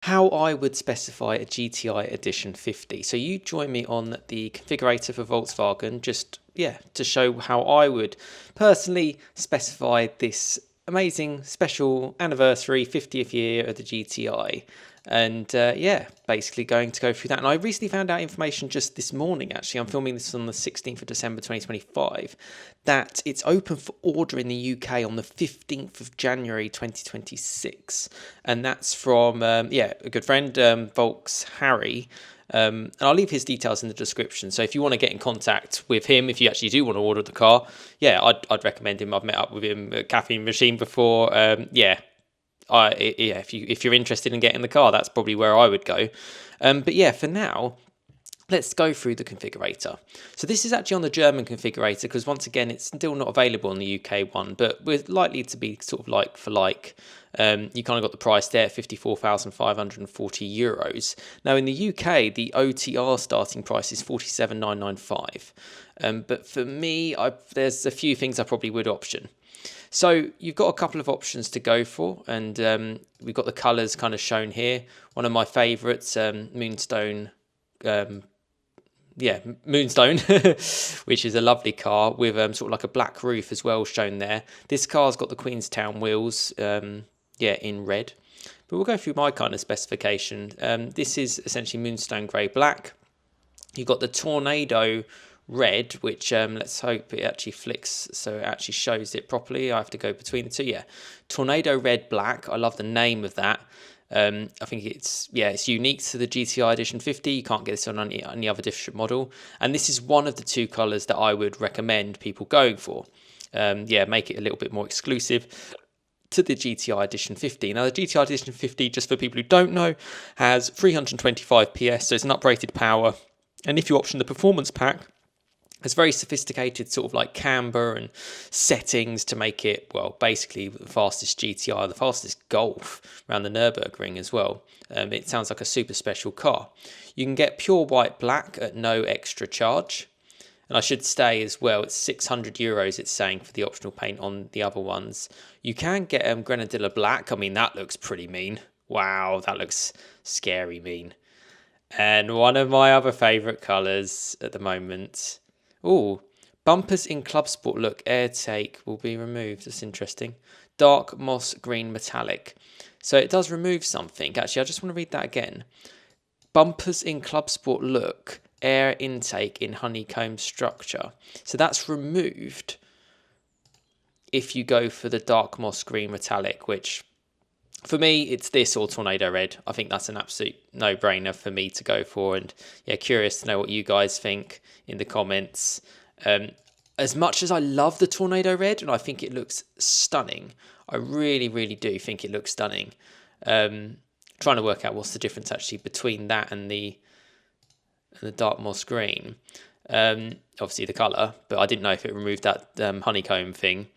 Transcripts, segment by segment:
how I would specify a GTI Edition 50. So you join me on the configurator for Volkswagen, just, to show how I would personally specify this amazing special anniversary 50th year of the GTI. And basically going to go through that. And I recently found out information just this morning, actually. I'm filming this on the 16th of December 2025, that it's open for order in the UK on the 15th of January 2026. And that's from, a good friend, Volks Harry. And I'll leave his details in the description. So if you want to get in contact with him, if you actually do want to order the car, I'd recommend him. I've met up with him at Caffeine Machine before. If you're interested in getting the car, that's probably where I would go. But for now, let's go through the configurator. So this is actually on the German configurator because once again, it's still not available on the UK one, but we're likely to be sort of like for like. You kind of got the price there, €54,540. Now in the UK, the OTR starting price is 47,995. But for me, there's a few things I probably would option. So you've got a couple of options to go for, and we've got the colours kind of shown here. One of my favourites, Moonstone, Moonstone, which is a lovely car with sort of like a black roof as well shown there. This car's got the Queenstown wheels, in red. But we'll go through my kind of specification. This is essentially Moonstone Grey Black. You've got the Tornado Red, which let's hope it actually flicks so it actually shows it properly. I have to go between the two. Tornado Red Black. I love the name of that. I think it's unique to the GTI Edition 50. You can't get this on any other different model, and this is one of the two colours that I would recommend people going for. Make it a little bit more exclusive to the GTI Edition 50. Now the GTI Edition 50, just for people who don't know, has 325 PS, so it's an uprated power, and if you option the performance pack, it's very sophisticated sort of like camber and settings to make it, basically the fastest GTI, the fastest Golf around the Nürburgring as well. It sounds like a super special car. You can get pure white black at no extra charge. And I should say as well, it's €600 it's saying for the optional paint on the other ones. You can get Grenadilla Black. I mean, that looks pretty mean. Wow, that looks scary mean. And one of my other favourite colours at the moment... Oh, bumpers in Club Sport look air take will be removed. That's interesting. Dark moss green metallic. So it does remove something. Actually, I just want to read that again. Bumpers in Club Sport look air intake in honeycomb structure. So that's removed if you go for the dark moss green metallic, which for me, it's this or Tornado Red. I think that's an absolute no-brainer for me to go for. And curious to know what you guys think in the comments. As much as I love the Tornado Red, and I think it looks stunning, I really, really do think it looks stunning. Trying to work out what's the difference actually between that and the dark moss green. Obviously the colour, but I didn't know if it removed that honeycomb thing.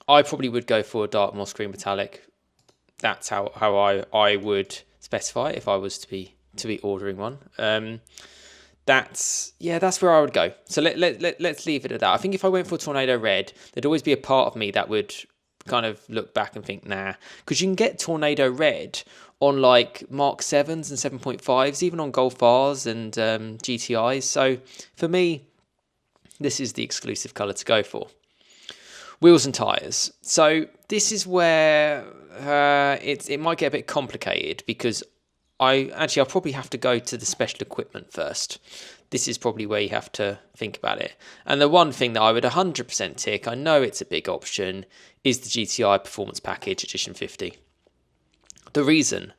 I probably would go for a dark moss green metallic. That's how I would specify if I was to be ordering one. That's where I would go. So let's leave it at that. I think if I went for Tornado Red, there'd always be a part of me that would kind of look back and think, nah, because you can get Tornado Red on like Mark 7s and 7.5s, even on Golf Rs and GTIs. So for me, this is the exclusive colour to go for. Wheels and tyres. So this is where it might get a bit complicated because I'll probably have to go to the special equipment first. This is probably where you have to think about it. And the one thing that I would 100% tick, I know it's a big option, is the GTI Performance Package Edition 50. The reason...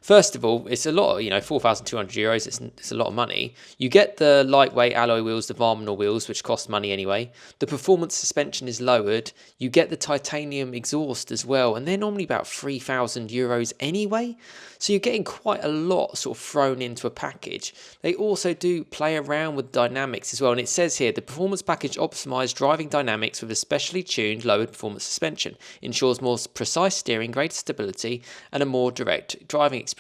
First of all, it's a lot, €4,200, it's a lot of money. You get the lightweight alloy wheels, the Varminor wheels, which cost money anyway. The performance suspension is lowered. You get the titanium exhaust as well, and they're normally about €3,000 anyway. So you're getting quite a lot sort of thrown into a package. They also do play around with dynamics as well, and it says here, the performance package optimized driving dynamics with a specially tuned lowered performance suspension, ensures more precise steering, greater stability, and a more direct driving experience.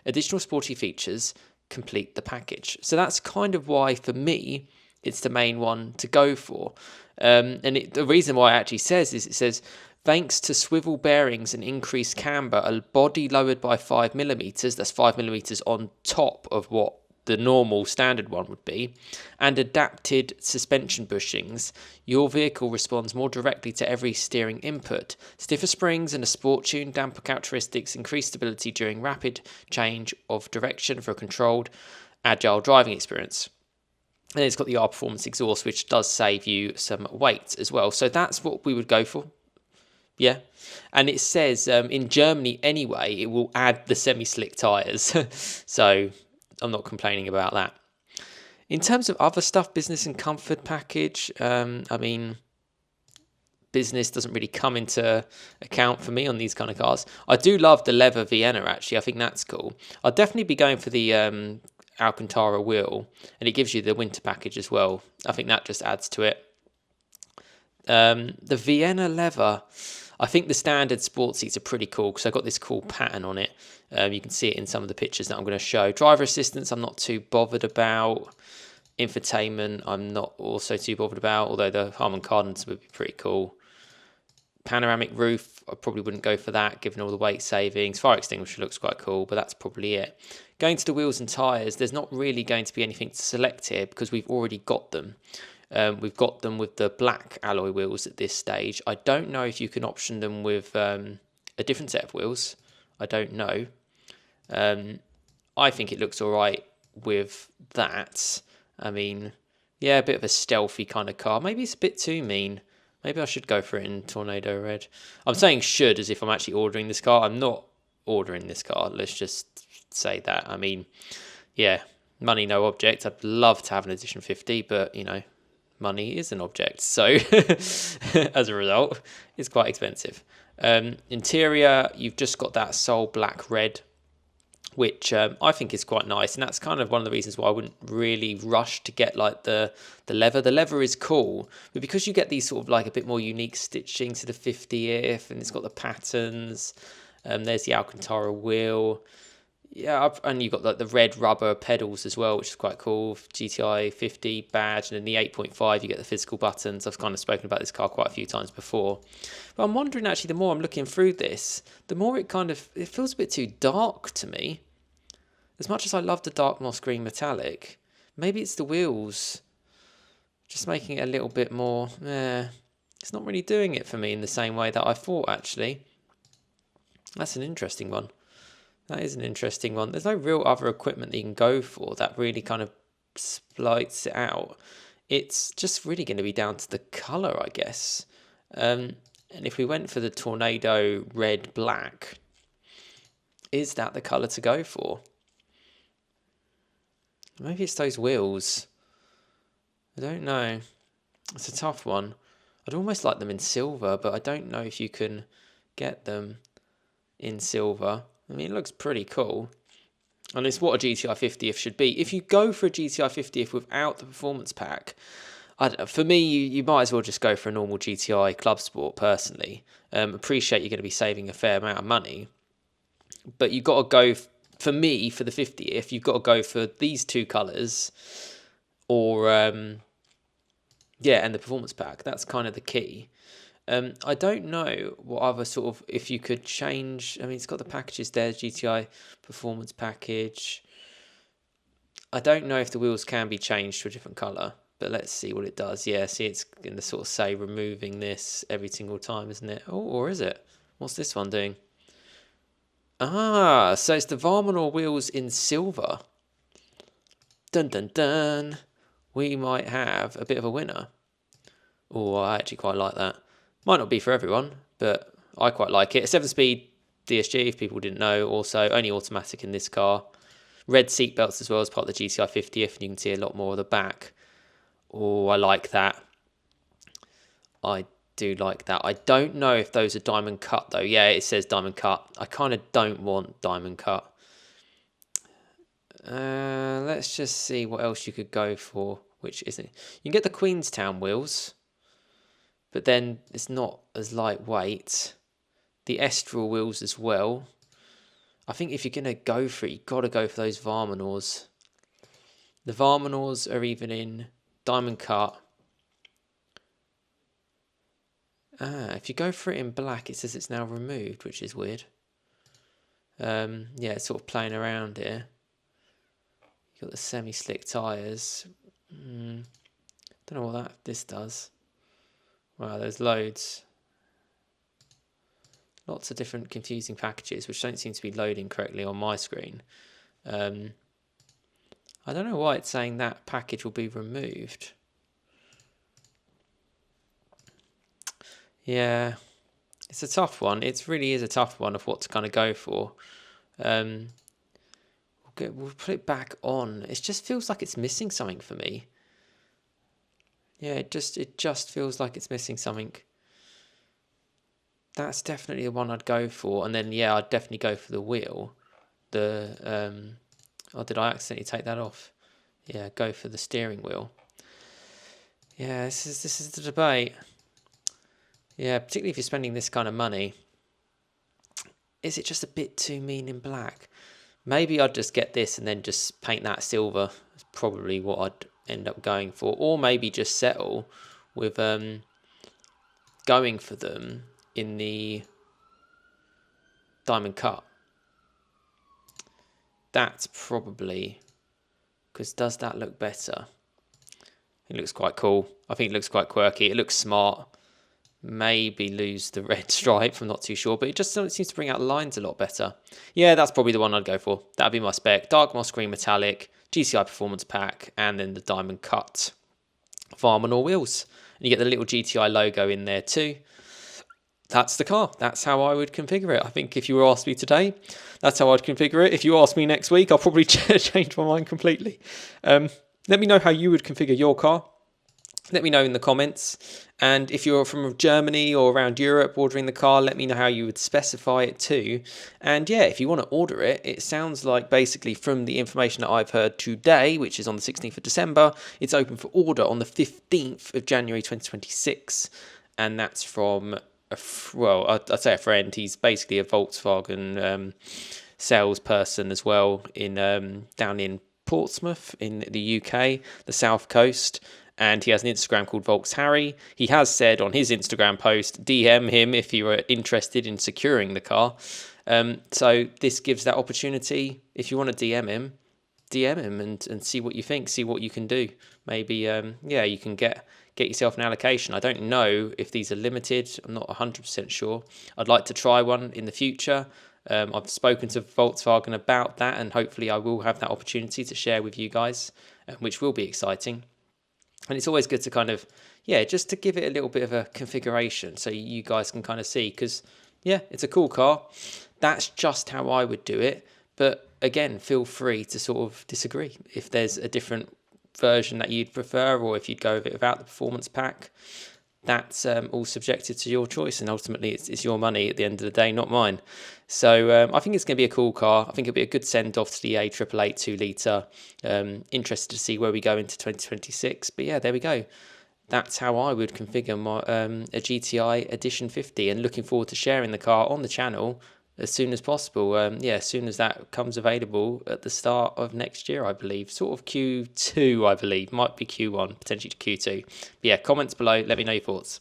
Additional sporty features complete the package. So that's kind of why, for me, it's the main one to go for. The reason why it actually says is, it says Thanks to swivel bearings and increased camber, a body lowered by 5mm, that's 5mm on top of what the normal standard one would be, and adapted suspension bushings, your vehicle responds more directly to every steering input. Stiffer springs and a sport tune, damper characteristics increase stability during rapid change of direction for a controlled, agile driving experience. And it's got the R Performance exhaust, which does save you some weight as well. So that's what we would go for. Yeah. And it says in Germany anyway, it will add the semi-slick tyres. So I'm not complaining about that. In terms of other stuff, business and comfort package, I mean, business doesn't really come into account for me on these kind of cars. I do love the leather Vienna, actually. I think that's cool. I'll definitely be going for the Alcantara wheel, and it gives you the winter package as well. I think that just adds to it. The Vienna leather, I think the standard sport seats are pretty cool because I've got this cool pattern on it. You can see it in some of the pictures that I'm going to show. Driver assistance, I'm not too bothered about. Infotainment, I'm not also too bothered about, although the Harman Kardons would be pretty cool. Panoramic roof, I probably wouldn't go for that given all the weight savings. Fire extinguisher looks quite cool, but that's probably it. Going to the wheels and tyres, there's not really going to be anything to select here because we've already got them. We've got them with the black alloy wheels at this stage. I don't know if you can option them with a different set of wheels. I don't know. I think it looks all right with that. I mean, yeah, a bit of a stealthy kind of car. Maybe it's a bit too mean. Maybe I should go for it in Tornado Red. I'm saying should as if I'm actually ordering this car. I'm not ordering this car. Let's just say that. I mean, yeah, money, no object. I'd love to have an Edition 50, but, you know, money is an object. So, as a result, it's quite expensive. Interior, you've just got that Soul Black Red, which I think is quite nice, and that's kind of one of the reasons why I wouldn't really rush to get like the leather. The leather is cool, but because you get these sort of like a bit more unique stitching to the 50th, and it's got the patterns, there's the Alcantara wheel, yeah, and you've got like the red rubber pedals as well, which is quite cool. GTI 50 badge, and in the 8.5 you get the physical buttons. I've kind of spoken about this car quite a few times before, but I'm wondering actually, the more I'm looking through this, the more it feels a bit too dark to me. As much as I love the dark moss green metallic, maybe it's the wheels just making it a little bit more, it's not really doing it for me in the same way that I thought, actually. That's an interesting one. That is an interesting one. There's no real other equipment that you can go for that really kind of splites it out. It's just really going to be down to the colour, I guess. And if we went for the Tornado Red Black, is that the colour to go for? Maybe it's those wheels. I don't know. It's a tough one. I'd almost like them in silver, but I don't know if you can get them in silver. I mean, it looks pretty cool. And it's what a GTI 50th should be. If you go for a GTI 50th without the performance pack, for me, you might as well just go for a normal GTI Club Sport, personally. Appreciate you're going to be saving a fair amount of money. But you've got to go... For me, for the 50th, you've got to go for these two colours, or and the performance pack. That's kind of the key. I don't know what other sort of, if you could change. I mean, it's got the packages there, GTI performance package. I don't know if the wheels can be changed to a different colour, but let's see what it does. Yeah, see, it's going to sort of say removing this every single time, isn't it? Oh, or is it? What's this one doing? Ah, so it's the Varmanor wheels in silver. Dun dun dun. We might have a bit of a winner. Oh, I actually quite like that. Might not be for everyone, but I quite like it. A 7-speed DSG, if people didn't know, also only automatic in this car. Red seatbelts as well as part of the GTI 50th, and you can see a lot more of the back. Oh, I like that. I do like that. I don't know if those are diamond cut though. Yeah, it says diamond cut. I kind of don't want diamond cut. Let's just see what else you could go for, which isn't. You can get the Queenstown wheels, but then it's not as lightweight. The Estral wheels as well. I think if you're going to go for it, you've got to go for those Varmanors. The Varmanors are even in diamond cut. if you go for it in black, it says it's now removed, which is weird. Yeah, it's sort of playing around here. You've got the semi-slick tyres. Don't know what this does. Wow, there's loads. Lots of different confusing packages, which don't seem to be loading correctly on my screen. I don't know why it's saying that package will be removed. Yeah, it's a tough one. It really is a tough one of what to kind of go for. We'll put it back on. It just feels like it's missing something for me. Yeah, it just feels like it's missing something. That's definitely the one I'd go for. And then, yeah, I'd definitely go for the wheel. Oh, did I accidentally take that off? Yeah, go for the steering wheel. Yeah, this is the debate. Yeah, particularly if you're spending this kind of money. Is it just a bit too mean in black? Maybe I'd just get this and then just paint that silver. That's probably what I'd end up going for. Or maybe just settle with going for them in the diamond cut. That's probably, because does that look better? It looks quite cool. I think it looks quite quirky. It looks smart. Maybe lose the red stripe, I'm not too sure, but it just seems to bring out the lines a lot better. Yeah, that's probably the one I'd go for. That'd be my spec. Dark moss green metallic, GTI performance pack, and then the diamond cut farm on all wheels. And you get the little GTI logo in there too. That's the car. That's how I would configure it. I think if you were asked me today, that's how I'd configure it. If you ask me next week, I'll probably change my mind completely. Let me know how you would configure your car. Let me know in the comments. And if you're from Germany or around Europe ordering the car, let me know how you would specify it too. And yeah, if you want to order it, it sounds like basically from the information that I've heard today, which is on the 16th of December, it's open for order on the 15th of January 2026. And that's from, I'd say a friend. He's basically a Volkswagen salesperson as well in down in Portsmouth in the UK, the south coast. And he has an Instagram called Volks Harry. He has said on his Instagram post, DM him if you are interested in securing the car. So this gives that opportunity. If you want to DM him and see what you think, see what you can do. Maybe, yeah, you can get yourself an allocation. I don't know if these are limited. I'm not 100% sure. I'd like to try one in the future. I've spoken to Volkswagen about that, and hopefully I will have that opportunity to share with you guys, which will be exciting. And it's always good to kind of, yeah, just to give it a little bit of a configuration so you guys can kind of see, because, yeah, it's a cool car. That's just how I would do it. But again, feel free to sort of disagree if there's a different version that you'd prefer, or if you'd go with it without the performance pack. That's all subjected to your choice, and ultimately it's your money at the end of the day, not mine. So I think it's going to be a cool car. I think it'll be a good send-off to the A888 2-litre. Interested to see where we go into 2026. But yeah, there we go. That's how I would configure my a GTI Edition 50, and looking forward to sharing the car on the channel as soon as possible. Yeah, as soon as that comes available at the start of next year, I believe. Sort of Q2, I believe. Might be Q1, potentially Q2. But yeah, comments below. Let me know your thoughts.